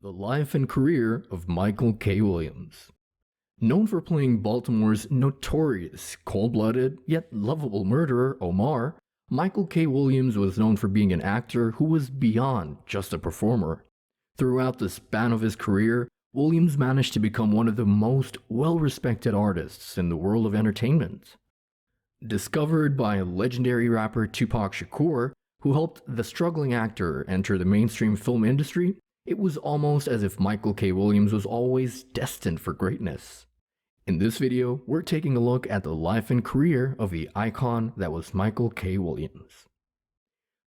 The life and career of Michael K. Williams. Known for playing Baltimore's notorious, cold-blooded, yet lovable murderer, Omar, Michael K. Williams was known for being an actor who was beyond just a performer. Throughout the span of his career, Williams managed to become one of the most well-respected artists in the world of entertainment. Discovered by legendary rapper Tupac Shakur, who helped the struggling actor enter the mainstream film industry, it was almost as if Michael K. Williams was always destined for greatness. In this video, we're taking a look at the life and career of the icon that was Michael K. Williams.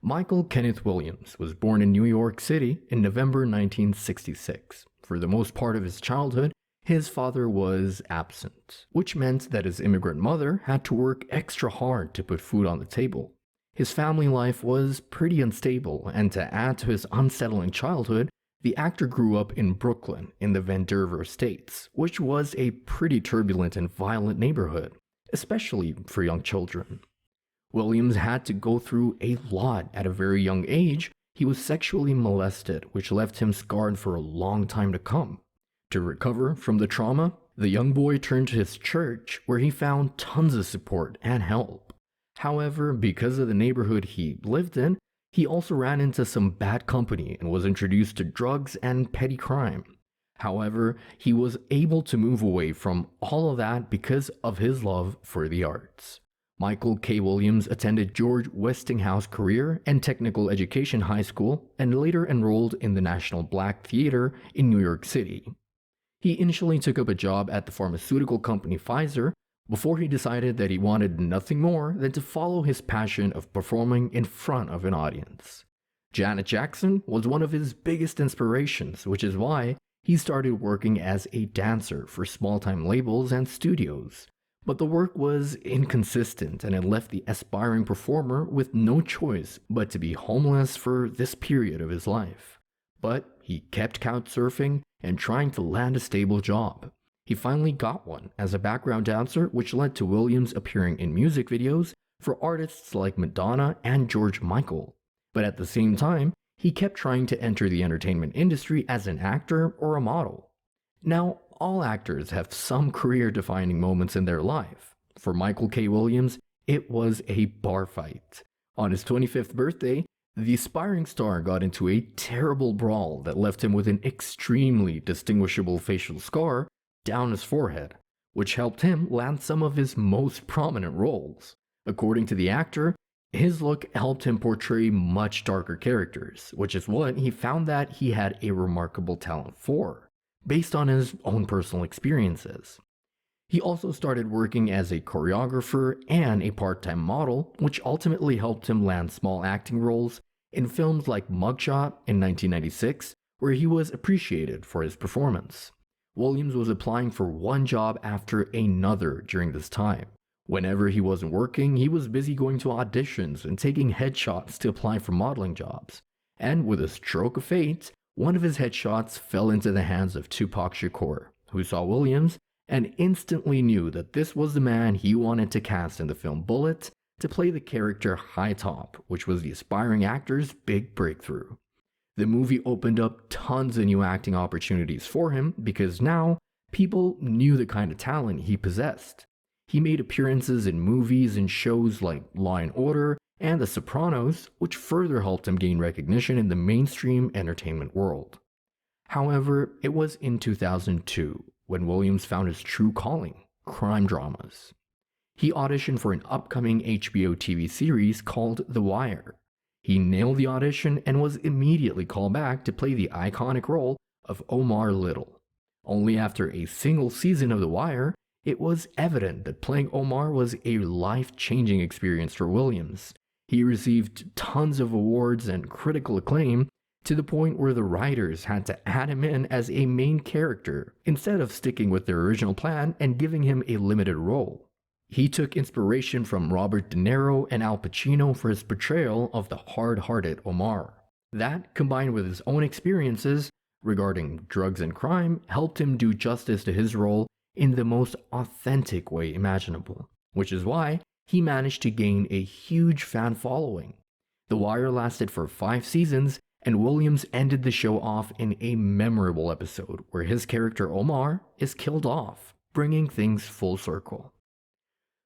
Michael Kenneth Williams was born in New York City in November 1966. For the most part of his childhood, his father was absent, which meant that his immigrant mother had to work extra hard to put food on the table. His family life was pretty unstable, and to add to his unsettling childhood, the actor grew up in Brooklyn in the Vanderveer Estates, which was a pretty turbulent and violent neighborhood, especially for young children. Williams had to go through a lot at a very young age. He was sexually molested, which left him scarred for a long time to come. To recover from the trauma, the young boy turned to his church, where he found tons of support and help. However, because of the neighborhood he lived in, he also ran into some bad company and was introduced to drugs and petty crime. However, he was able to move away from all of that because of his love for the arts. Michael K. Williams attended George Westinghouse Career and Technical Education High School and later enrolled in the National Black Theater in New York City. He initially took up a job at the pharmaceutical company Pfizer before he decided that he wanted nothing more than to follow his passion of performing in front of an audience. Janet Jackson was one of his biggest inspirations, which is why he started working as a dancer for small-time labels and studios. But the work was inconsistent, and it left the aspiring performer with no choice but to be homeless for this period of his life. But he kept couch surfing and trying to land a stable job. He finally got one as a background dancer, which led to Williams appearing in music videos for artists like Madonna and George Michael. But at the same time, he kept trying to enter the entertainment industry as an actor or a model. Now, all actors have some career-defining moments in their life. For Michael K. Williams, it was a bar fight. On his 25th birthday, the aspiring star got into a terrible brawl that left him with an extremely distinguishable facial scar down his forehead, which helped him land some of his most prominent roles. According to the actor, his look helped him portray much darker characters, which is what he found that he had a remarkable talent for, based on his own personal experiences. He also started working as a choreographer and a part-time model, which ultimately helped him land small acting roles in films like Mugshot in 1996, where he was appreciated for his performance. Williams was applying for one job after another during this time. Whenever he wasn't working, he was busy going to auditions and taking headshots to apply for modeling jobs. And with a stroke of fate, one of his headshots fell into the hands of Tupac Shakur, who saw Williams and instantly knew that this was the man he wanted to cast in the film Bullitt to play the character High Top, which was the aspiring actor's big breakthrough. The movie opened up tons of new acting opportunities for him because now people knew the kind of talent he possessed. He made appearances in movies and shows like Law & Order and The Sopranos, which further helped him gain recognition in the mainstream entertainment world. However, it was in 2002 when Williams found his true calling, crime dramas. He auditioned for an upcoming HBO TV series called The Wire. He nailed the audition and was immediately called back to play the iconic role of Omar Little. Only after a single season of The Wire, it was evident that playing Omar was a life-changing experience for Williams. He received tons of awards and critical acclaim, to the point where the writers had to add him in as a main character instead of sticking with their original plan and giving him a limited role. He took inspiration from Robert De Niro and Al Pacino for his portrayal of the hard-hearted Omar. That, combined with his own experiences regarding drugs and crime, helped him do justice to his role in the most authentic way imaginable, which is why he managed to gain a huge fan following. The Wire lasted for 5 seasons and Williams ended the show off in a memorable episode where his character Omar is killed off, bringing things full circle.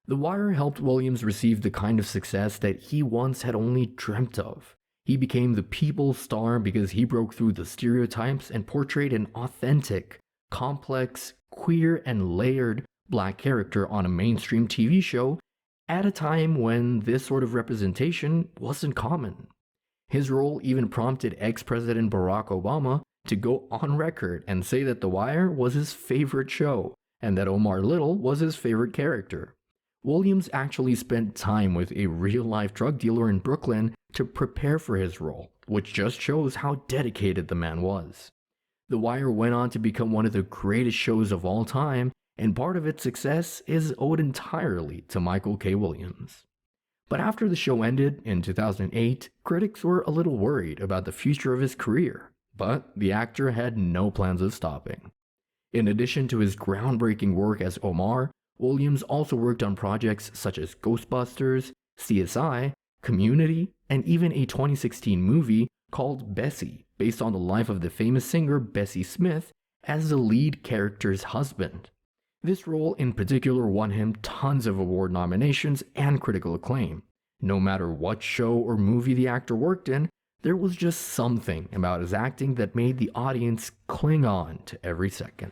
The Wire helped Williams receive the kind of success that he once had only dreamt of. He became the people's star because he broke through the stereotypes and portrayed an authentic, complex, queer, and layered black character on a mainstream TV show at a time when this sort of representation wasn't common. His role even prompted ex-President Barack Obama to go on record and say that The Wire was his favorite show and that Omar Little was his favorite character. Williams actually spent time with a real-life drug dealer in Brooklyn to prepare for his role, which just shows how dedicated the man was. The Wire went on to become one of the greatest shows of all time, and part of its success is owed entirely to Michael K. Williams. But after the show ended in 2008, critics were a little worried about the future of his career, but the actor had no plans of stopping. In addition to his groundbreaking work as Omar, Williams also worked on projects such as Ghostbusters, CSI, Community, and even a 2016 movie called Bessie, based on the life of the famous singer Bessie Smith as the lead character's husband. This role in particular won him tons of award nominations and critical acclaim. No matter what show or movie the actor worked in, there was just something about his acting that made the audience cling on to every second.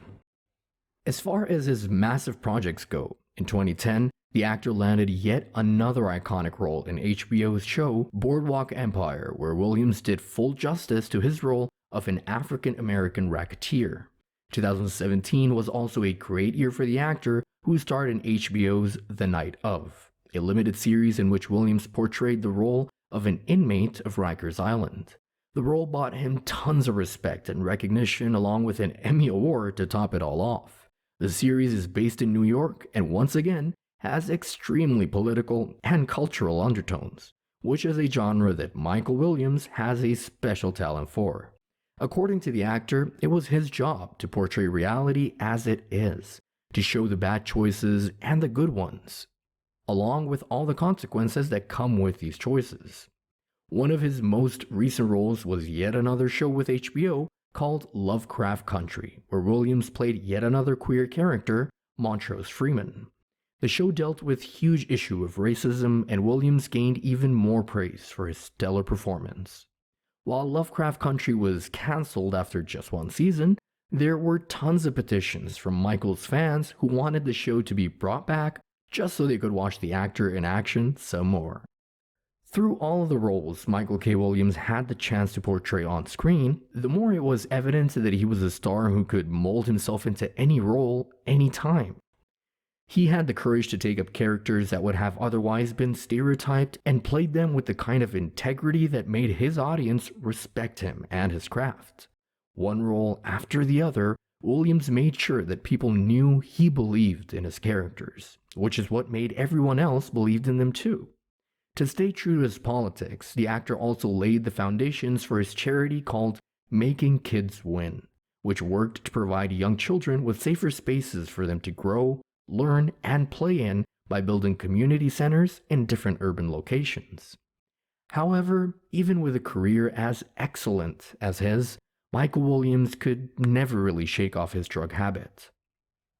As far as his massive projects go, in 2010, the actor landed yet another iconic role in HBO's show Boardwalk Empire, where Williams did full justice to his role of an African-American racketeer. 2017 was also a great year for the actor, who starred in HBO's The Night Of, a limited series in which Williams portrayed the role of an inmate of Rikers Island. The role brought him tons of respect and recognition, along with an Emmy Award to top it all off. The series is based in New York and once again has extremely political and cultural undertones, which is a genre that Michael Williams has a special talent for. According to the actor, it was his job to portray reality as it is, to show the bad choices and the good ones, along with all the consequences that come with these choices. One of his most recent roles was yet another show with HBO called Lovecraft Country, where Williams played yet another queer character, Montrose Freeman. The show dealt with huge issue of racism, and Williams gained even more praise for his stellar performance. While Lovecraft Country was cancelled after just one season, there were tons of petitions from Michael's fans who wanted the show to be brought back just so they could watch the actor in action some more. Through all of the roles Michael K. Williams had the chance to portray on screen, the more it was evident that he was a star who could mold himself into any role, anytime. He had the courage to take up characters that would have otherwise been stereotyped and played them with the kind of integrity that made his audience respect him and his craft. One role after the other, Williams made sure that people knew he believed in his characters, which is what made everyone else believe in them too. To stay true to his politics, the actor also laid the foundations for his charity called Making Kids Win, which worked to provide young children with safer spaces for them to grow, learn, and play in by building community centers in different urban locations. However, even with a career as excellent as his, Michael Williams could never really shake off his drug habit.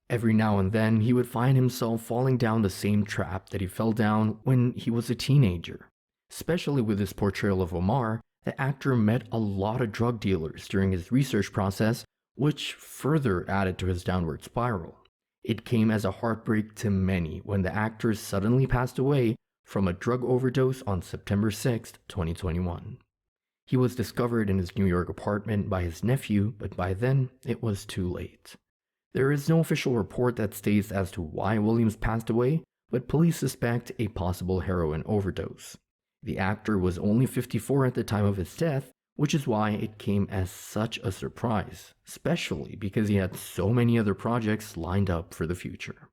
Every now and then, he would find himself falling down the same trap that he fell down when he was a teenager. Especially with his portrayal of Omar, the actor met a lot of drug dealers during his research process, which further added to his downward spiral. It came as a heartbreak to many when the actor suddenly passed away from a drug overdose on September 6, 2021. He was discovered in his New York apartment by his nephew, but by then, it was too late. There is no official report that states as to why Williams passed away, but police suspect a possible heroin overdose. The actor was only 54 at the time of his death, which is why it came as such a surprise, especially because he had so many other projects lined up for the future.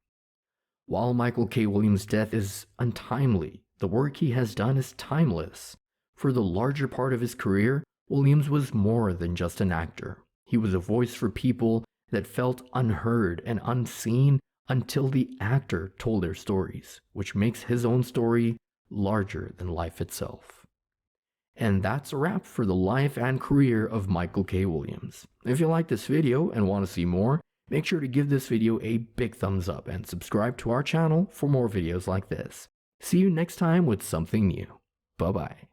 While Michael K. Williams' death is untimely, the work he has done is timeless. For the larger part of his career, Williams was more than just an actor. He was a voice for people that felt unheard and unseen until the actor told their stories, which makes his own story larger than life itself. And that's a wrap for the life and career of Michael K. Williams. If you like this video and want to see more, make sure to give this video a big thumbs up and subscribe to our channel for more videos like this. See you next time with something new. Bye bye.